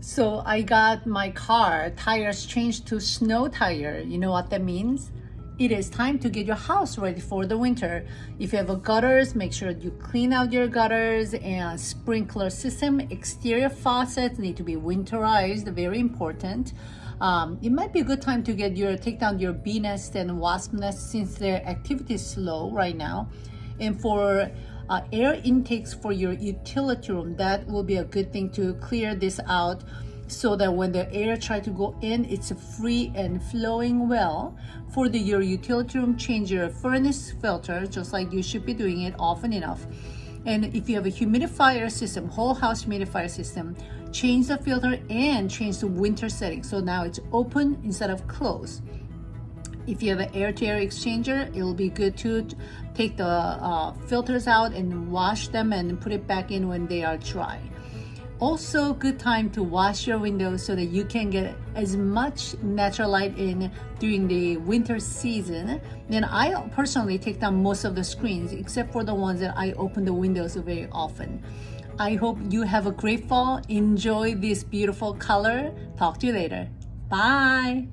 So I got my car tires changed to snow tire. You know what that means? It is time to get your house ready for the winter. If you have a gutters, make sure you clean out your gutters and sprinkler system. Exterior faucets need to be winterized, very important. It might be a good time to take down your bee nest and wasp nest since their activity is slow right now. And for air intakes for your utility room, that will be a good thing to clear this out so that when the air try to go in, it's free and flowing well. For your utility room, change your furnace filter, just like you should be doing it often enough. And if you have a humidifier system, whole house humidifier system, change the filter and change the winter setting. So now it's open instead of closed. If you have an air-to-air exchanger, it will be good to take the filters out and wash them and put it back in when they are dry. Also, good time to wash your windows so that you can get as much natural light in during the winter season. Then I personally take down most of the screens except for the ones that I open the windows very often. I hope you have a great fall. Enjoy this beautiful color. Talk to you later. Bye.